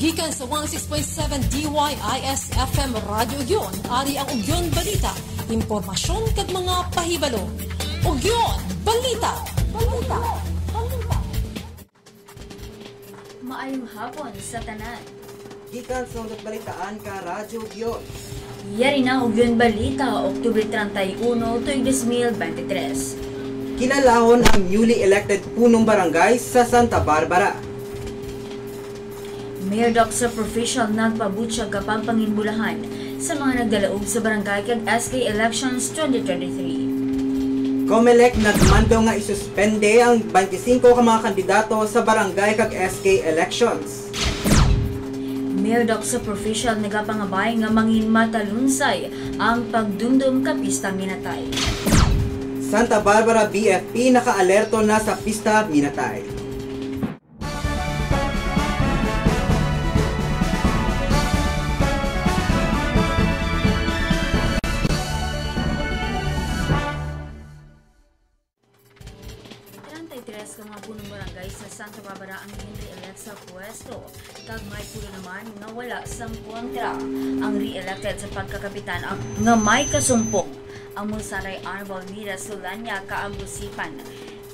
Gikan sa 106.7 DYIS FM Radio Ugyon, ari ang Ugyon Balita, impormasyon kag mga pahibalo. Ugyon Balita. Maayong hapon sa tanan. Gikan sa Ugyon Balitaan ka Radio Ugyon. Yari na Ugyon Balita, Oktubre 31, 2023. Kinalahon ang newly elected punong barangay sa Santa Barbara. Mayor Doc sa Provincial nagpabutsya kapag panginbulahan sa mga nagdalaog sa barangay kag SK Elections 2023. COMELEC nagmando nga isuspende ang 25 ka mga kandidato sa barangay kag SK Elections. Mayor Doc sa Provincial nagapangabay nga mangin matalunsay ang pagdumdum ka pistang minatay. Santa Barbara BFP nakaalerto na sa pista minatay. Ka mga punong barangay sa Santa Barbara ang re-elect sa pwesto. Kag may pulo naman nga wala sang kontra. Ang re-elected sa pagkakapitan nga may kasumpong. Ang Musaray Honorable Mira Solania Kaagusipan,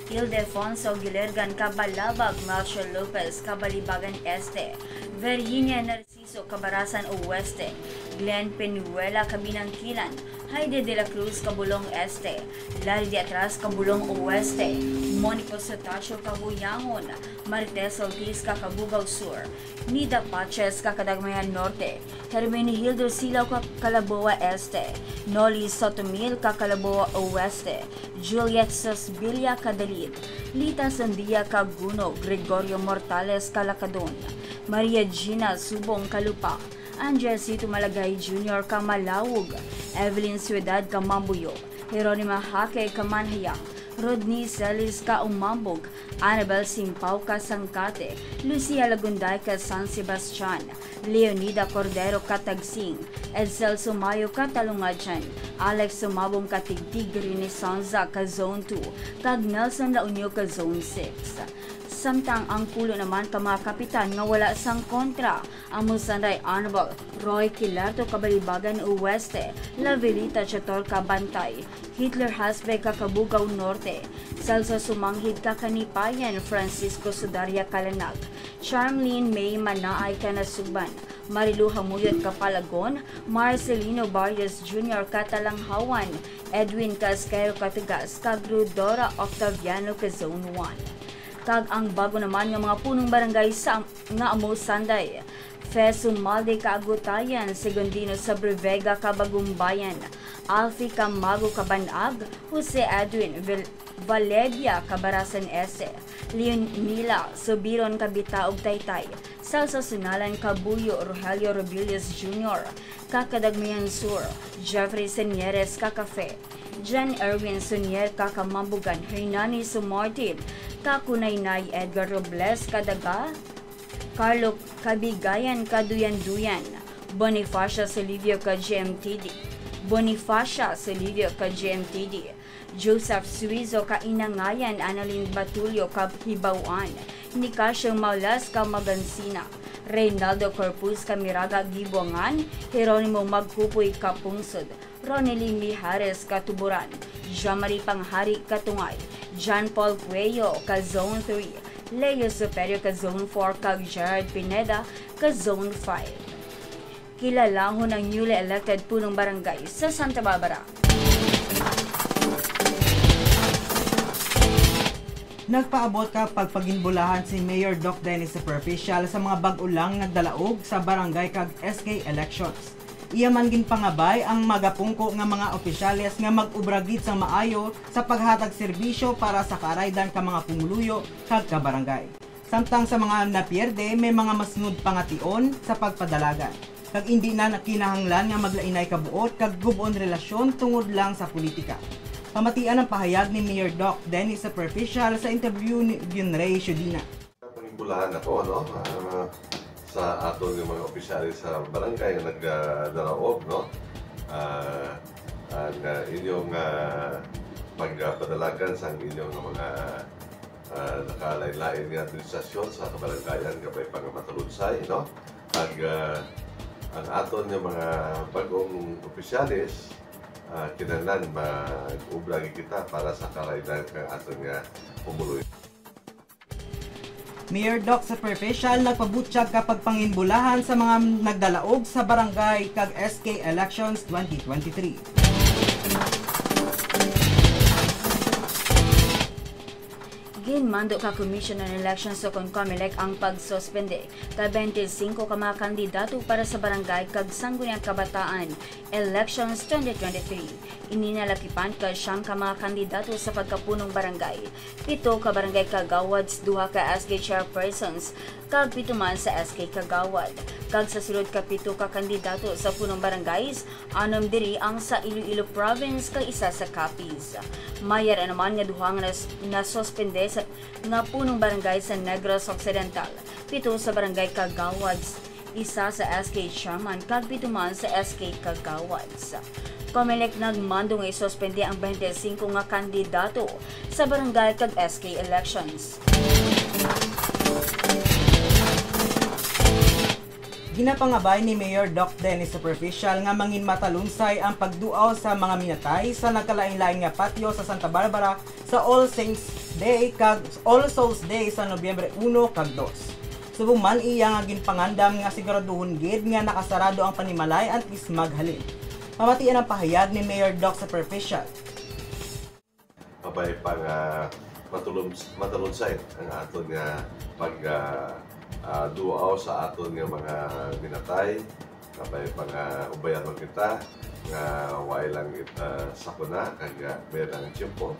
Ildefonso Gilergan Kabalabag, Melchor Lopez Kabalibagan Este, Virginia Narciso Cabarasan Oeste, Glenn Penuela Kabinangkilan, Heide de la Cruz Kabulong Este, Larry de Atras Kabulong Oeste, Monico Sotacio Kabuyangon, Marites Ortiz Kakabugaw Sur, Nida Paches Kakadagmayan Norte, Hermenegildo Silaw Kakalaboa Este, Noli Sotomil Kakalaboa Oeste, Juliet Sosbilia Kadalit, Lita Sandia Kaguno, Gregorio Mortales Kalakadon, Maria Gina Subong Kalupa, Angelcito Malagay Jr. Kamalawog, Evelyn Suedad Kamambuyo, Jeronima Hake Kamanhayang, Rodney Celis Kaumambog, Annabel Simpao Kasangkate, Lucia Lagunday ka San Sebastian, Leonida Cordero Katagsing, Edsel Sumayo Katalungadyan, Alex Sumabong Katigdig Renaissance ka Zone 2, kag Nelson Launyo ka Zone 6. Samtang ang pulo naman ka mga kapitan nga wala sang kontra, ang Musanday Honorable Roy Kilarto Kabalibagan Oeste, Lavelita Chator Kabantay, Hitler Hasbe Kakabugaw Norte, Celso Sumanghid Kakanipayan, Francisco Sudaria Kalanag, Charmlene May Manaay Kanasuban, Marilu Hamuyot Kapalagon, Marcelino Barrios Jr. Katalanghawan, Edwin Casquero Katugas, kag Rudora Octaviano ka Zone 1. Kag ang bago naman nga mga punong barangay sa nga amo Sanday, Fesumalde Kaagutayan, Segundino Sabrevega Kabagumbayan, Alfie Camago Kabanag, Jose Edwin Valedia Kabarasan Ese, Leonila Sobiron Kabitaog Taytay, Celso Sunalan Kabuyo Rogelio Robilius Jr., Kakadagmayan Sur, Jeffrey Senieres Kakafe, John Erwin Sunier Kakamambugan, Hernani Sumartin, Kakunaynay Edgar Robles Kadaga, Carlo Kabigayan Kaduyan-Duyan, Bonifacia Silvio ka-GMTD, Joseph Suizo ka-Inangayan, Annalyn Batulio ka-Hibauan, Nicasio Maulas ka-Magansina, Reynaldo Corpus ka-Miraga Gibuangan, Jeronimo Maghupoy ka-Pungsod, Ronely Mijares Katuburan, Jean-Marie Panghari Katungay, John Paul Cuello ka Zone 3, Leo Superior ka Zone 4, kag Gerard Pineda ka Zone 5. Kilalahon ang newly elected punong barangay sa Santa Barbara. Nagpaabot ka pagpaginbulahan si Mayor Doc Dennis Superficial sa mga bag-ulang nagdalaog sa barangay kag SK Elections. Iyaman ginpangabay ang magapungko nga mga opisyales nga mag-ubragid sa maayo sa paghatag serbisyo para sa karaydan ka mga pumuluyo kag kabarangay. Samtang sa mga napierde, may mga masnud pangation sa pagpadalagan. Kag hindi na kinahanglan nga maglainay kabuot kag gubon relasyon tungod lang sa politika. Pamatian ang pahayag ni Mayor Doc Dennis Superficial sa interview ni Ray Shudina. Pangimbulahan ako, no? Sa aton yung mga opisyalis sa barangay na nagdaraog, no? Ang inyong pagpadalagan sa inyong mga nakalain-lain nga administrasyon sa kabaranggayan kapay pangmatulunsay, no? pag ang aton yung mga bagong opisyalis kinahanglan mag-ubragi kita para sa karaydan kang aton nga pumuloy. Mayor Doc Superficial nagpabutsyag kapag panginbulahan sa mga nagdalaog sa barangay kag SK Elections 2023. Ginmando ka Commission on Elections sa COMELEC ang pagsuspende ka 25 ka mga kandidato para sa barangay kag Sangguniang Kabataan Elections 2023. Ininalakipan ka siyang ka mga kandidato sa pagkapunong barangay, 7 ka barangay kagawads, 2 ka SK chairpersons, kag 7 man sa SK kagawad. Kag sa sulod ka 7 ka kandidato sa punong barangays, 6 diri ang sa Iloilo Province kag isa sa Capiz. Mayar naman nga duha nga nasuspende sa nga punong barangay sa Negros Occidental, 7 sa barangay kagawads, isa sa SK chairman kag 7 man sa SK kagawads. COMELEC nagmando nga isuspende ang 25 nga kandidato sa barangay kag SK elections. Ginapangabay ni Mayor Doc Dennis Superficial nga mangin matalunsay ang pagduaw sa mga minatay sa nagkalain-lain nga patio sa Santa Barbara sa All Saints Day kag All Souls Day sa Nobyembre 1 kag 2. Subong man iya nga ginpangandam nga siguraduhon gid nga nakasarado ang panimalay antes maghalin. Mamatian ang pahayag ni Mayor Doc Superficial. Mabay pang matalunsay ang aton nga duaw sa aton nga mga binatay. Mabay pang ubayan mo kita nga way lang ita sakuna kag merang tiyempo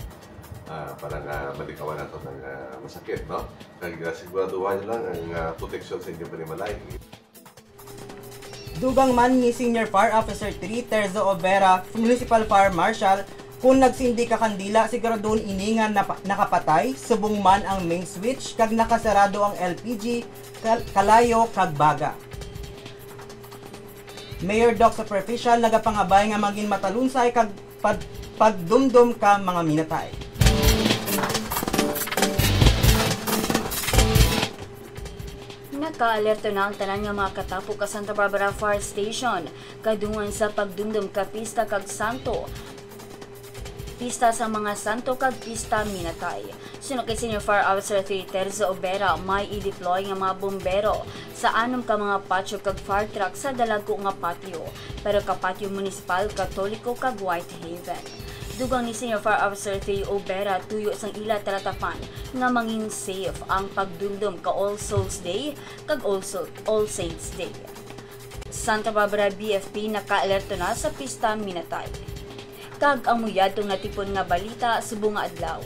para nga malikawan nato ng masakit, no? Kag siguraduhan lang ang proteksyon sa inyong panimalay. Dugang man ni Senior Fire Officer 3 Terzo Overa, Municipal Fire Marshal, kung nagsindi ka kandila, siguraduhon iningan nakapatay, subong man ang main switch, kag nakasarado ang LPG, kalayo, kag baga. Mayor Doc Superficial nagapangabay nga maging matalunsay kag pagdumdum ka mga minatay. Naka-alerto na ang tanan nga mga katapo ka Santa Barbara Fire Station kadungan sa pagdumdum ka pista kag santo. Pista sa mga santo kag pista minatay. Suno kay Senior Fire Officer 3 Terzo Overa, may i-deploy nga mga bombero sa 6 ka mga patio kag fire truck sa dalago nga patio, pero ka patio municipal, katoliko kag Whitehaven. Dugang ni Senior Fire Officer 3 Overa, tuyo sang ila talatapan nga manging safe ang pagdumdum ka All Souls Day kag All Saints Day. Santa Barbara BFP naka-alerto na sa pista minatay. Kag ang muyadtong natipon nga balita subong nga adlaw.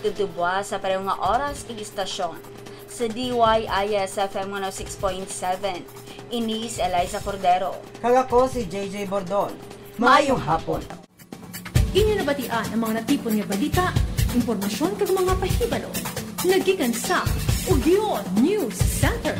Tutubwa sa pareho nga oras ig istasyon. Sa DYIS FM 106.7, Inis Eliza Cordero. Kag ako si JJ Bordon. Maayong hapon. Inyo nabatian ang mga natipon nga balita, impormasyon kag mga pahibalo. Nagikan sa Ugyon News Center.